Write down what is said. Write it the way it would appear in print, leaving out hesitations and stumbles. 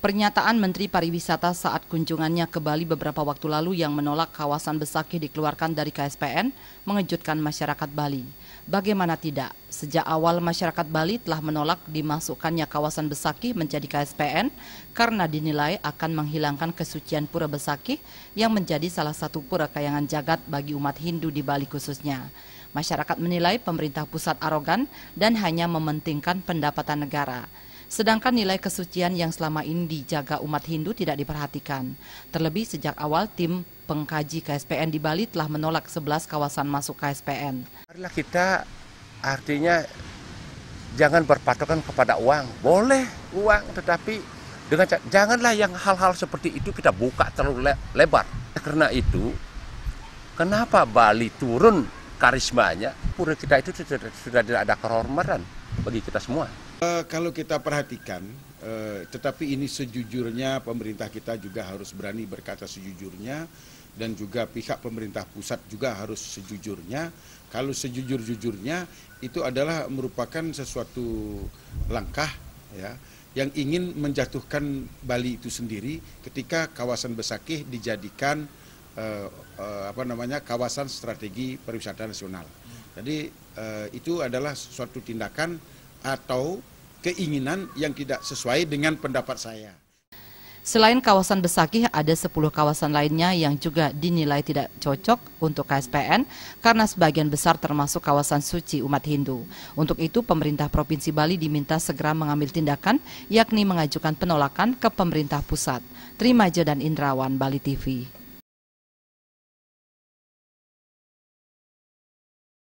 Pernyataan Menteri Pariwisata saat kunjungannya ke Bali beberapa waktu lalu yang menolak kawasan Besakih dikeluarkan dari KSPN mengejutkan masyarakat Bali. Bagaimana tidak, sejak awal masyarakat Bali telah menolak dimasukkannya kawasan Besakih menjadi KSPN karena dinilai akan menghilangkan kesucian Pura Besakih yang menjadi salah satu pura kayangan jagat bagi umat Hindu di Bali khususnya. Masyarakat menilai pemerintah pusat arogan dan hanya mementingkan pendapatan negara. Sedangkan nilai kesucian yang selama ini dijaga umat Hindu tidak diperhatikan. Terlebih sejak awal tim pengkaji KSPN di Bali telah menolak 11 kawasan masuk KSPN. Marilah kita artinya jangan berpatokan kepada uang. Boleh uang, tetapi dengan janganlah yang hal-hal seperti itu kita buka terlalu lebar. Karena itu, kenapa Bali turun karismanya? Pura kita itu sudah tidak ada kehormatan bagi kita semua. Kalau kita perhatikan, tetapi ini sejujurnya pemerintah kita juga harus berani berkata sejujurnya dan juga pihak pemerintah pusat juga harus sejujurnya. Kalau sejujur-jujurnya itu adalah merupakan sesuatu langkah ya yang ingin menjatuhkan Bali itu sendiri ketika kawasan Besakih dijadikan kawasan strategi pariwisata nasional. Jadi itu adalah suatu tindakan atau keinginan yang tidak sesuai dengan pendapat saya. Selain kawasan Besakih, ada 10 kawasan lainnya yang juga dinilai tidak cocok untuk KSPN karena sebagian besar termasuk kawasan suci umat Hindu. Untuk itu, pemerintah Provinsi Bali diminta segera mengambil tindakan, yakni mengajukan penolakan ke pemerintah pusat. Trimaja dan Indrawan, Bali TV.